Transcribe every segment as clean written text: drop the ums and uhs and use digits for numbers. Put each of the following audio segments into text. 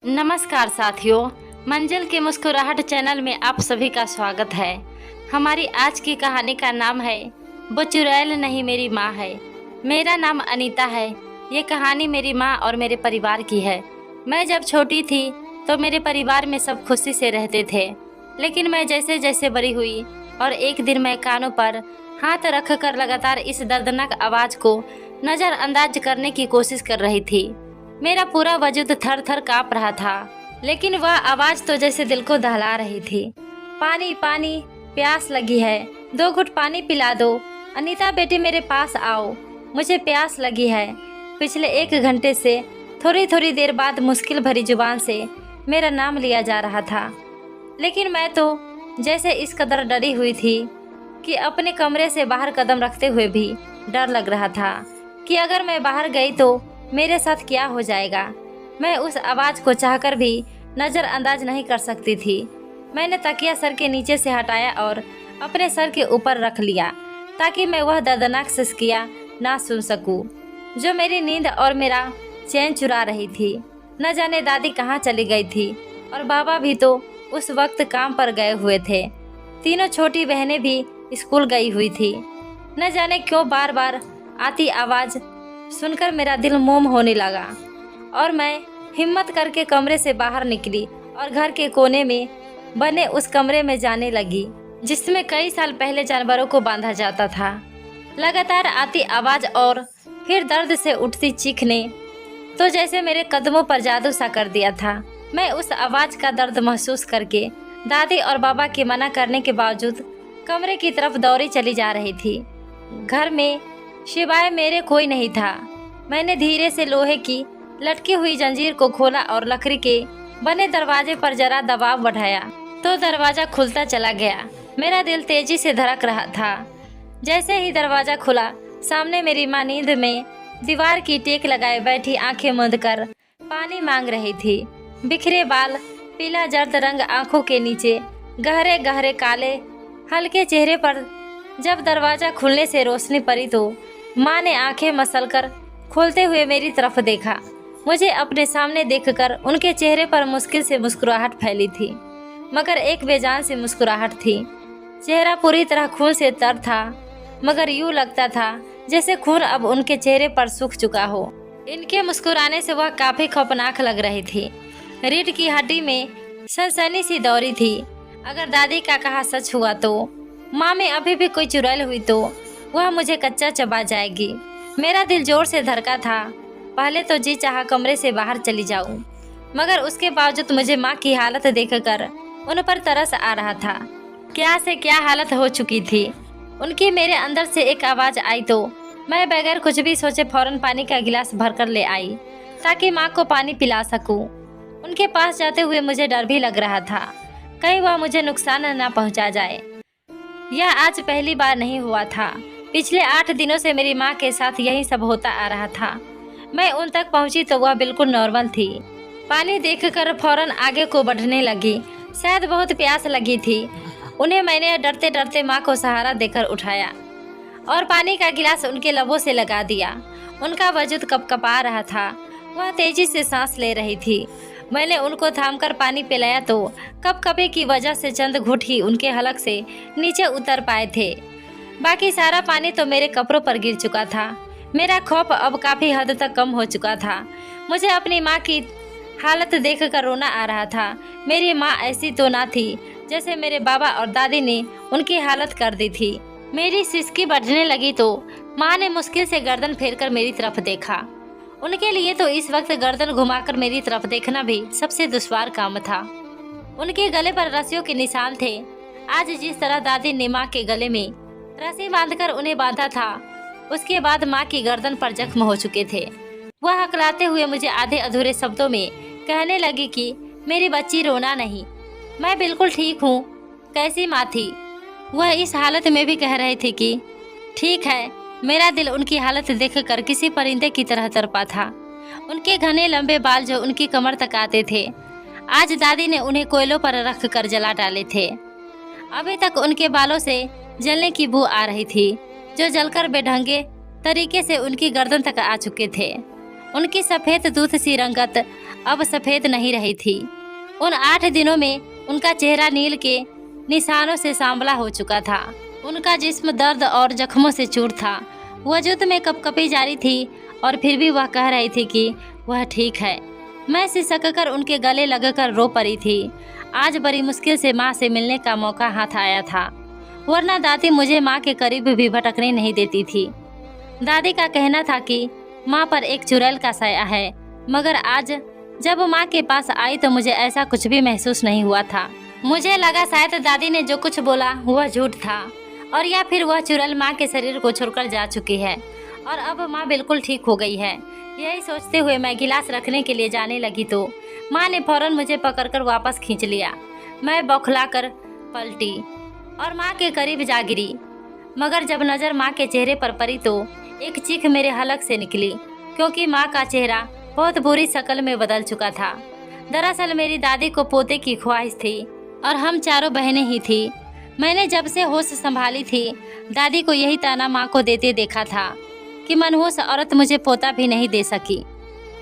नमस्कार साथियों, मंजिल की मुस्कुराहट चैनल में आप सभी का स्वागत है। हमारी आज की कहानी का नाम है वो चुड़ैल नहीं मेरी माँ है। मेरा नाम अनीता है। ये कहानी मेरी माँ और मेरे परिवार की है। मैं जब छोटी थी तो मेरे परिवार में सब खुशी से रहते थे, लेकिन मैं जैसे जैसे बड़ी हुई और एक दिन मैं कानों पर हाथ रख कर लगातार इस दर्दनाक आवाज़ को नज़रअंदाज करने की कोशिश कर रही थी। मेरा पूरा वजूद थर थर काँप रहा था, लेकिन वह आवाज़ तो जैसे दिल को दहला रही थी। पानी पानी, प्यास लगी है, 2 घुट पानी पिला दो। अनीता बेटी मेरे पास आओ, मुझे प्यास लगी है। पिछले 1 घंटे से थोड़ी थोड़ी देर बाद मुश्किल भरी जुबान से मेरा नाम लिया जा रहा था, लेकिन मैं तो जैसे इस कदर डरी हुई थी कि अपने कमरे से बाहर कदम रखते हुए भी डर लग रहा था कि अगर मैं बाहर गई तो मेरे साथ क्या हो जाएगा। मैं उस आवाज़ को चाहकर भी नज़रअंदाज नहीं कर सकती थी। मैंने तकिया सर के नीचे से हटाया और अपने सर के ऊपर रख लिया ताकि मैं वह दर्दनाक सिसकियाँ ना सुन सकूं, जो मेरी नींद और मेरा चैन चुरा रही थी। न जाने दादी कहाँ चली गई थी और बाबा भी तो उस वक्त काम पर गए हुए थे। तीनों छोटी बहनें भी स्कूल गई हुई थी। न जाने क्यों बार बार आती आवाज़ सुनकर मेरा दिल मोम होने लगा और मैं हिम्मत करके कमरे से बाहर निकली और घर के कोने में बने उस कमरे में जाने लगी जिसमें कई साल पहले जानवरों को बांधा जाता था। लगातार आती आवाज़ और फिर दर्द से उठती चीख ने तो जैसे मेरे कदमों पर जादू सा कर दिया था। मैं उस आवाज़ का दर्द महसूस करके दादी और बाबा के मना करने के बावजूद कमरे की तरफ दौड़ी चली जा रही थी। घर में सिवाय मेरे कोई नहीं था। मैंने धीरे से लोहे की लटकी हुई जंजीर को खोला और लकड़ी के बने दरवाजे पर जरा दबाव बढ़ाया तो दरवाज़ा खुलता चला गया। मेरा दिल तेजी से धड़क रहा था। जैसे ही दरवाज़ा खुला, सामने मेरी माँ नींद में दीवार की टेक लगाए बैठी आंखें मूंद कर पानी मांग रही थी। बिखरे बाल, पीला जर्द रंग आंखों के नीचे, गहरे गहरे काले हल्के चेहरे पर जब दरवाज़ा खुलने से रोशनी पड़ी तो माँ ने आंखें मसलकर खोलते हुए मेरी तरफ देखा। मुझे अपने सामने देखकर उनके चेहरे पर मुश्किल से मुस्कुराहट फैली थी, मगर एक बेजान सी मुस्कुराहट थी। चेहरा पूरी तरह खून से तर था, मगर यूँ लगता था जैसे खून अब उनके चेहरे पर सूख चुका हो। इनके मुस्कुराने से वह काफ़ी खौफनाक लग रही थी। रीढ़ की हड्डी में सनसनी सी दौरी थी। अगर दादी का कहा सच हुआ तो माँ में अभी भी कोई चुड़ैल हुई तो वह मुझे कच्चा चबा जाएगी। मेरा दिल जोर से धड़का था। पहले तो जी चाहा कमरे से बाहर चली जाऊं, मगर उसके बावजूद मुझे माँ की हालत देखकर उन पर तरस आ रहा था। क्या से क्या हालत हो चुकी थी उनकी। मेरे अंदर से एक आवाज़ आई तो मैं बगैर कुछ भी सोचे फौरन पानी का गिलास भरकर ले आई ताकि माँ को पानी पिला सकूं। उनके पास जाते हुए मुझे डर भी लग रहा था, कहीं वह मुझे नुकसान न पहुँचा जाए। यह आज पहली बार नहीं हुआ था। पिछले 8 दिनों से मेरी माँ के साथ यही सब होता आ रहा था। मैं उन तक पहुँची तो वह बिल्कुल नॉर्मल थी। पानी देखकर फौरन आगे को बढ़ने लगी। शायद बहुत प्यास लगी थी उन्हें। मैंने डरते डरते माँ को सहारा देकर उठाया और पानी का गिलास उनके लबों से लगा दिया। उनका वजूद कपकपा रहा था। वह तेजी से सांस ले रही थी। मैंने उनको थामकर पानी पिलाया तो कपकपे की वजह से चंद घूंट ही उनके हलक से नीचे उतर पाए थे। बाकी सारा पानी तो मेरे कपड़ों पर गिर चुका था। मेरा खौफ अब काफ़ी हद तक कम हो चुका था। मुझे अपनी माँ की हालत देखकर रोना आ रहा था। मेरी माँ ऐसी तो ना थी जैसे मेरे बाबा और दादी ने उनकी हालत कर दी थी। मेरी सिसकी बढ़ने लगी तो माँ ने मुश्किल से गर्दन फेरकर मेरी तरफ देखा। उनके लिए तो इस वक्त गर्दन घुमाकर मेरी तरफ देखना भी सबसे दुश्वार काम था। उनके गले पर रस्सियों के निशान थे। आज जिस तरह दादी ने माँ के गले में रस्सी बांधकर उन्हें बांधा था, उसके बाद माँ की गर्दन पर जख्म हो चुके थे। वह हकलाते हुए मुझे आधे अधूरे शब्दों में कहने लगी कि मेरी बच्ची रोना नहीं, मैं बिल्कुल ठीक हूँ। कैसी माँ थी वह इस हालत में भी कह रही थी कि ठीक है। मेरा दिल उनकी हालत देखकर किसी परिंदे की तरह तड़पा था। उनके घने लंबे बाल जो उनकी कमर तक आते थे, आज दादी ने उन्हें कोयलों पर रख कर जला डाले थे। अभी तक उनके बालों से जलने की बू आ रही थी, जो जलकर बेढंगे तरीके से उनकी गर्दन तक आ चुके थे। उनकी सफ़ेद दूध सी रंगत अब सफ़ेद नहीं रही थी। उन 8 दिनों में उनका चेहरा नील के निशानों से सांवला हो चुका था। उनका जिस्म दर्द और जख्मों से चूर था। वजूद में कपकपी जारी थी और फिर भी वह कह रही थी कि वह ठीक है। मैं सिसक कर उनके गले लगकर रो पड़ी थी। आज बड़ी मुश्किल से माँ से मिलने का मौका हाथ आया था, वरना दादी मुझे माँ के करीब भी भटकने नहीं देती थी। दादी का कहना था कि माँ पर एक चुड़ैल का साया है, मगर आज जब माँ के पास आई तो मुझे ऐसा कुछ भी महसूस नहीं हुआ था। मुझे लगा शायद दादी ने जो कुछ बोला वह झूठ था, और या फिर वह चुड़ैल माँ के शरीर को छोड़कर जा चुकी है और अब माँ बिल्कुल ठीक हो गई है। यही सोचते हुए मैं गिलास रखने के लिए जाने लगी तो माँ ने फौरन मुझे पकड़कर वापस खींच लिया। मैं बौखलाकर पलटी और माँ के करीब जा गिरी, मगर जब नज़र माँ के चेहरे पर पड़ी तो एक चीख मेरे हलक से निकली, क्योंकि माँ का चेहरा बहुत बुरी शक्ल में बदल चुका था। दरअसल मेरी दादी को पोते की ख्वाहिश थी और हम चारों बहनें ही थी। मैंने जब से होश संभाली थी दादी को यही ताना माँ को देते देखा था कि मनहूस औरत मुझे पोता भी नहीं दे सकी।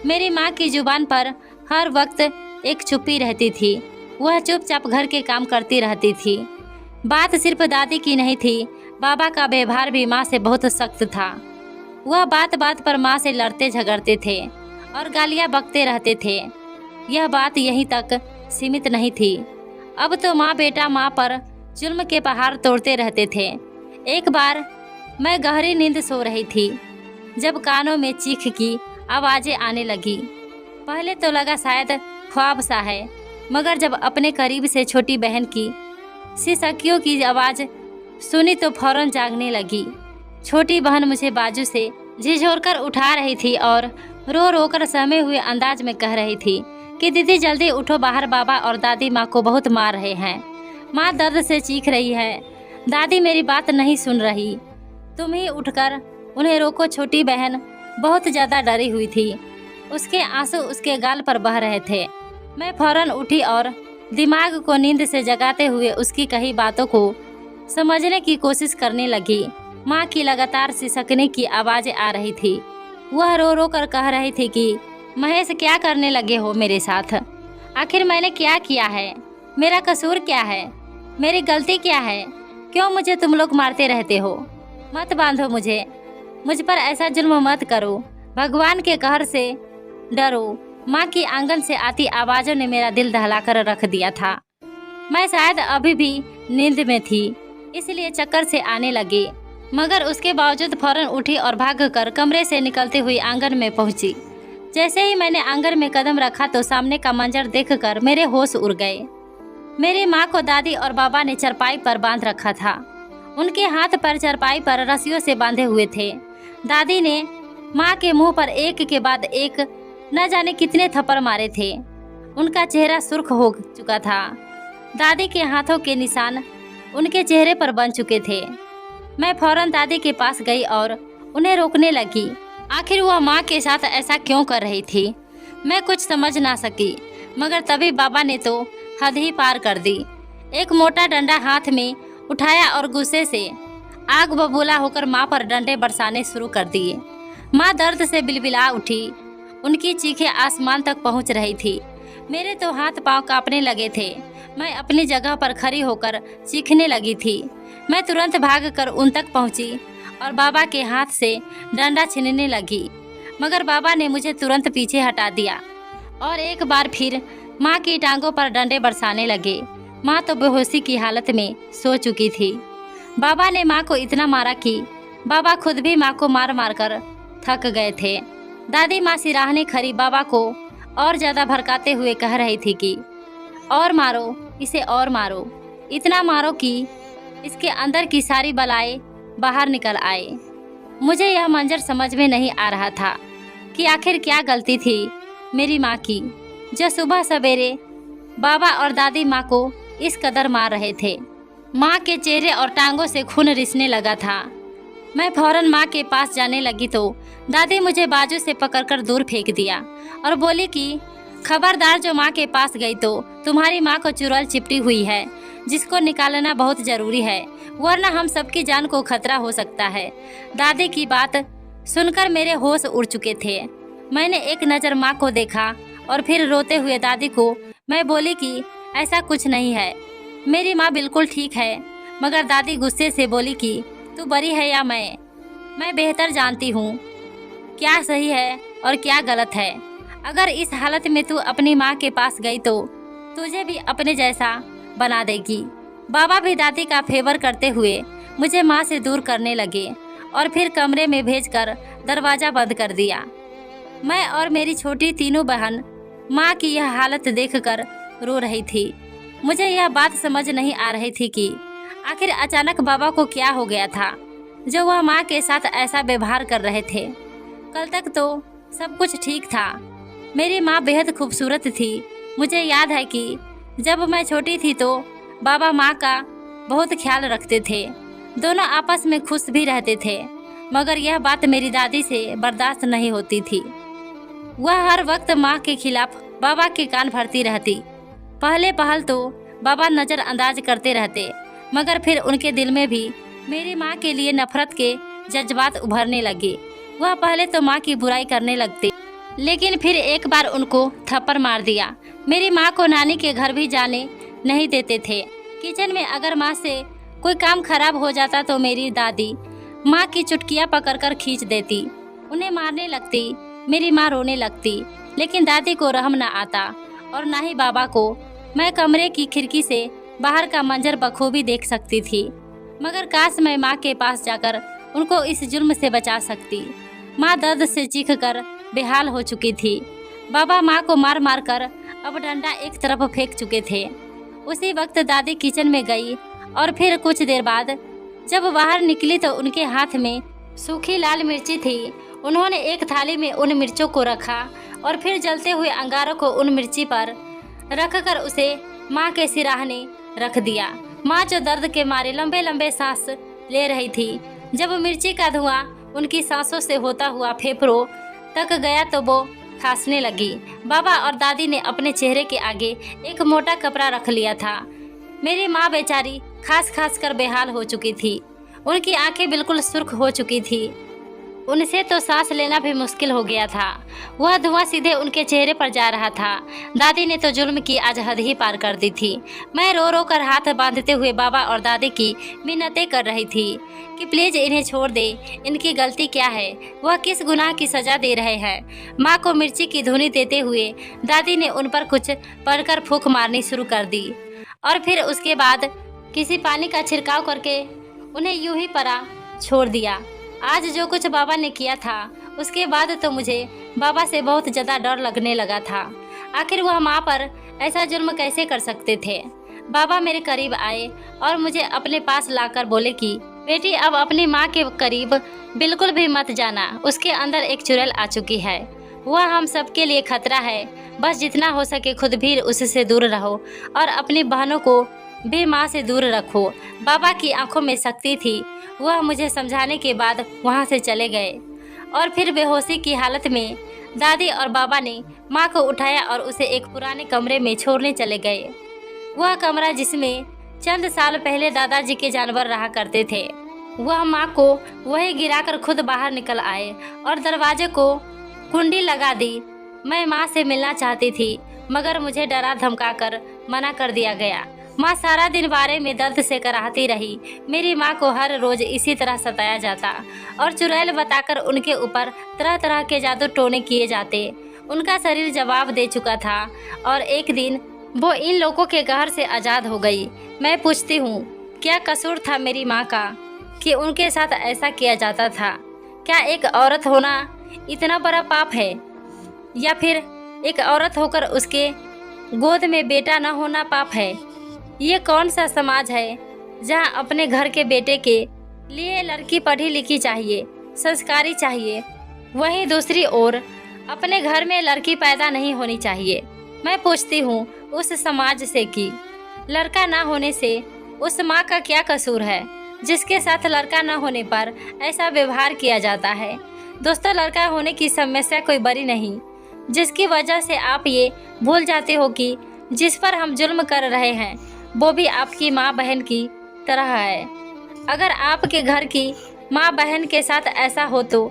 मेरी माँ की जुबान पर हर वक्त एक चुप्पी रहती थी। वह चुपचाप घर के काम करती रहती थी। बात सिर्फ दादी की नहीं थी, बाबा का व्यवहार भी माँ से बहुत सख्त था। वह बात बात पर माँ से लड़ते झगड़ते थे और गालियाँ बकते रहते थे। यह बात यहीं तक सीमित नहीं थी, अब तो माँ बेटा माँ पर जुल्म के पहाड़ तोड़ते रहते थे। एक बार मैं गहरी नींद सो रही थी जब कानों में चीख की आवाज़ें आने लगी। पहले तो लगा शायद ख्वाब सा है, मगर जब अपने करीब से छोटी बहन की सिसकियों की आवाज़ सुनी तो फौरन जागने लगी। छोटी बहन मुझे बाजू से झिझोरकर उठा रही थी और रो रो कर सहमे हुए अंदाज में कह रही थी कि दीदी जल्दी उठो, बाहर बाबा और दादी माँ को बहुत मार रहे हैं। माँ दर्द से चीख रही है, दादी मेरी बात नहीं सुन रही, तुम ही उठकर उन्हें रोको। छोटी बहन बहुत ज़्यादा डरी हुई थी, उसके आंसू उसके गाल पर बह रहे थे। मैं फौरन उठी और दिमाग को नींद से जगाते हुए उसकी कही बातों को समझने की कोशिश करने लगी। माँ की लगातार सिसकने की आवाज़ें आ रही थी। वह रो रो कर कह रही थी कि महेश क्या करने लगे हो मेरे साथ? आखिर मैंने क्या किया है? मेरा कसूर क्या है? मेरी गलती क्या है? क्यों मुझे तुम लोग मारते रहते हो? मत बांधो मुझे, मुझ पर ऐसा जुल्म मत करो, भगवान के कहर से डरो। माँ की आंगन से आती आवाज़ों ने मेरा दिल दहलाकर रख दिया था। मैं शायद अभी भी नींद में थी, इसलिए चक्कर से आने लगे, मगर उसके बावजूद फौरन उठी और भागकर कमरे से निकलते हुई आंगन में पहुंची। जैसे ही मैंने आंगन में कदम रखा तो सामने का मंजर देखकर मेरे होश उड़ गए। मेरी माँ को दादी और बाबा ने चारपाई पर बांध रखा था। उनके हाथ पर चारपाई पर रस्सियों से बांधे हुए थे। दादी ने माँ के मुंह पर एक के बाद एक न जाने कितने थप्पड़ मारे थे। उनका चेहरा सुर्ख हो चुका था। दादी के हाथों के निशान उनके चेहरे पर बन चुके थे। मैं फौरन दादी के पास गई और उन्हें रोकने लगी। आखिर वह माँ के साथ ऐसा क्यों कर रही थी? मैं कुछ समझ ना सकी, मगर तभी बाबा ने तो हद ही पार कर दी। एक मोटा डंडा हाथ में उठाया और गुस्से से आग बबूला होकर माँ पर डंडे बरसाने शुरू कर दिए। माँ दर्द से बिलबिला उठी। उनकी चीखें आसमान तक पहुँच रही थी। मेरे तो हाथ पांव कांपने लगे थे। मैं अपनी जगह पर खड़ी होकर चीखने लगी थी। मैं तुरंत भागकर उन तक पहुंची और बाबा के हाथ से डंडा छीनने लगी, मगर बाबा ने मुझे तुरंत पीछे हटा दिया और एक बार फिर माँ की टांगों पर डंडे बरसाने लगे। माँ तो बेहोशी की हालत में सो चुकी थी। बाबा ने माँ को इतना मारा कि बाबा खुद भी माँ को मार मार कर थक गए थे। दादी माँ सिराहने खड़ी बाबा को और ज़्यादा भड़काते हुए कह रही थी कि और मारो इसे, और मारो, इतना मारो कि इसके अंदर की सारी बलाएं बाहर निकल आए। मुझे यह मंजर समझ में नहीं आ रहा था कि आखिर क्या गलती थी मेरी माँ की, जो सुबह सवेरे बाबा और दादी माँ को इस कदर मार रहे थे। माँ के चेहरे और टांगों से खून रिसने लगा था। मैं फौरन माँ के पास जाने लगी तो दादी मुझे बाजू से पकड़कर दूर फेंक दिया और बोली कि खबरदार, जो माँ के पास गई तो तुम्हारी माँ को चुड़ैल चिपटी हुई है, जिसको निकालना बहुत ज़रूरी है, वरना हम सबकी जान को खतरा हो सकता है। दादी की बात सुनकर मेरे होश उड़ चुके थे। मैंने एक नज़र माँ को देखा और फिर रोते हुए दादी को मैं बोली कि ऐसा कुछ नहीं है, मेरी माँ बिल्कुल ठीक है। मगर दादी गुस्से से बोली कि तू बड़ी है या मैं बेहतर जानती हूँ क्या सही है और क्या गलत है। अगर इस हालत में तू अपनी माँ के पास गई तो तुझे भी अपने जैसा बना देगी। बाबा भी दादी का फेवर करते हुए मुझे माँ से दूर करने लगे और फिर कमरे में भेजकर दरवाज़ा बंद कर दिया। मैं और मेरी छोटी तीनों बहन माँ की यह हालत देखकर रो रही थी। मुझे यह बात समझ नहीं आ रही थी कि आखिर अचानक बाबा को क्या हो गया था जो वह माँ के साथ ऐसा व्यवहार कर रहे थे। कल तक तो सब कुछ ठीक था। मेरी माँ बेहद खूबसूरत थी। मुझे याद है कि जब मैं छोटी थी तो बाबा माँ का बहुत ख्याल रखते थे। दोनों आपस में खुश भी रहते थे। मगर यह बात मेरी दादी से बर्दाश्त नहीं होती थी। वह हर वक्त माँ के खिलाफ बाबा के कान भरती रहती। पहल तो बाबा नज़रअंदाज करते रहते, मगर फिर उनके दिल में भी मेरी माँ के लिए नफरत के जज्बात उभरने लगे। वह पहले तो माँ की बुराई करने लगते, लेकिन फिर एक बार उनको थप्पड़ मार दिया। मेरी माँ को नानी के घर भी जाने नहीं देते थे। किचन में अगर माँ से कोई काम खराब हो जाता तो मेरी दादी माँ की चुटकियाँ पकड़कर खींच देती, उन्हें मारने लगती। मेरी माँ रोने लगती, लेकिन दादी को रहम न आता और ना ही बाबा को। मैं कमरे की खिड़की से बाहर का मंजर बखूबी देख सकती थी, मगर काश मैं माँ के पास जाकर उनको इस जुल्म से बचा सकती। माँ दर्द से चीखकर बेहाल हो चुकी थी। बाबा माँ को मार मार कर अब डंडा एक तरफ फेंक चुके थे। उसी वक्त दादी किचन में गई और फिर कुछ देर बाद जब बाहर निकली तो उनके हाथ में सूखी लाल मिर्ची थी। उन्होंने एक थाली में उन मिर्चों को रखा और फिर जलते हुए अंगारों को उन मिर्ची पर रखकर उसे माँ के सिराहने रख दिया। माँ जो दर्द के मारे लंबे लंबे सांस ले रही थी, जब मिर्ची का धुआं उनकी सांसों से होता हुआ फेफड़ों तक गया तो वो खांसने लगी। बाबा और दादी ने अपने चेहरे के आगे एक मोटा कपड़ा रख लिया था। मेरी माँ बेचारी खास खास कर बेहाल हो चुकी थी। उनकी आंखें बिल्कुल सुर्ख हो चुकी थी। उनसे तो सांस लेना भी मुश्किल हो गया था। वह धुआं सीधे उनके चेहरे पर जा रहा था। दादी ने तो जुल्म की आज हद ही पार कर दी थी। मैं रो रो कर हाथ बांधते हुए बाबा और दादी की मिन्नतें कर रही थी कि प्लीज इन्हें छोड़ दे, इनकी गलती क्या है, वह किस गुनाह की सजा दे रहे हैं। माँ को मिर्ची की धुनी देते हुए दादी ने उन पर कुछ पढ़कर फूंक मारनी शुरू कर दी और फिर उसके बाद किसी पानी का छिड़काव करके उन्हें यूं ही परा छोड़ दिया। आज जो कुछ बाबा ने किया था उसके बाद तो मुझे बाबा से बहुत ज़्यादा डर लगने लगा था। आखिर वह माँ पर ऐसा जुल्म कैसे कर सकते थे। बाबा मेरे करीब आए और मुझे अपने पास लाकर बोले कि बेटी अब अपनी माँ के करीब बिल्कुल भी मत जाना, उसके अंदर एक चुड़ैल आ चुकी है, वह हम सबके लिए खतरा है। बस जितना हो सके खुद भी उससे दूर रहो और अपनी बहनों को भी माँ से दूर रखो। बाबा की आंखों में शक्ति थी। वह मुझे समझाने के बाद वहाँ से चले गए और फिर बेहोशी की हालत में दादी और बाबा ने माँ को उठाया और उसे एक पुराने कमरे में छोड़ने चले गए। वह कमरा जिसमें चंद साल पहले दादाजी के जानवर रहा करते थे। वह माँ को वही गिराकर खुद बाहर निकल आए और दरवाजे को कुंडी लगा दी। मैं माँ से मिलना चाहती थी, मगर मुझे डरा धमकाकर मना कर दिया गया। माँ सारा दिन बारे में दर्द से कराहती रही। मेरी माँ को हर रोज इसी तरह सताया जाता और चुड़ैल बताकर उनके ऊपर तरह तरह के जादू टोने किए जाते। उनका शरीर जवाब दे चुका था और एक दिन वो इन लोगों के कहर से आज़ाद हो गई। मैं पूछती हूँ, क्या कसूर था मेरी माँ का कि उनके साथ ऐसा किया जाता था? क्या एक औरत होना इतना बड़ा पाप है, या फिर एक औरत होकर उसके गोद में बेटा न होना पाप है? ये कौन सा समाज है जहाँ अपने घर के बेटे के लिए लड़की पढ़ी लिखी चाहिए, संस्कारी चाहिए, वहीं दूसरी ओर अपने घर में लड़की पैदा नहीं होनी चाहिए? मैं पूछती हूँ उस समाज से कि लड़का ना होने से उस माँ का क्या कसूर है जिसके साथ लड़का ना होने पर ऐसा व्यवहार किया जाता है। दोस्तों, लड़का होने की समस्या कोई बड़ी नहीं, जिसकी वजह से आप ये भूल जाते हो कि जिस पर हम जुल्म कर रहे हैं वो भी आपकी माँ बहन की तरह है। अगर आपके घर की माँ बहन के साथ ऐसा हो तो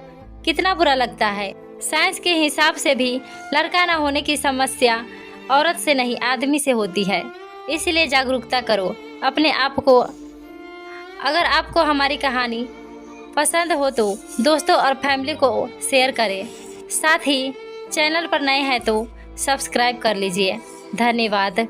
कितना बुरा लगता है। साइंस के हिसाब से भी लड़का न होने की समस्या औरत से नहीं आदमी से होती है। इसलिए जागरूकता करो अपने आप को। अगर आपको हमारी कहानी पसंद हो तो दोस्तों और फैमिली को शेयर करें। साथ ही चैनल पर नए हैं तो सब्सक्राइब कर लीजिए। धन्यवाद।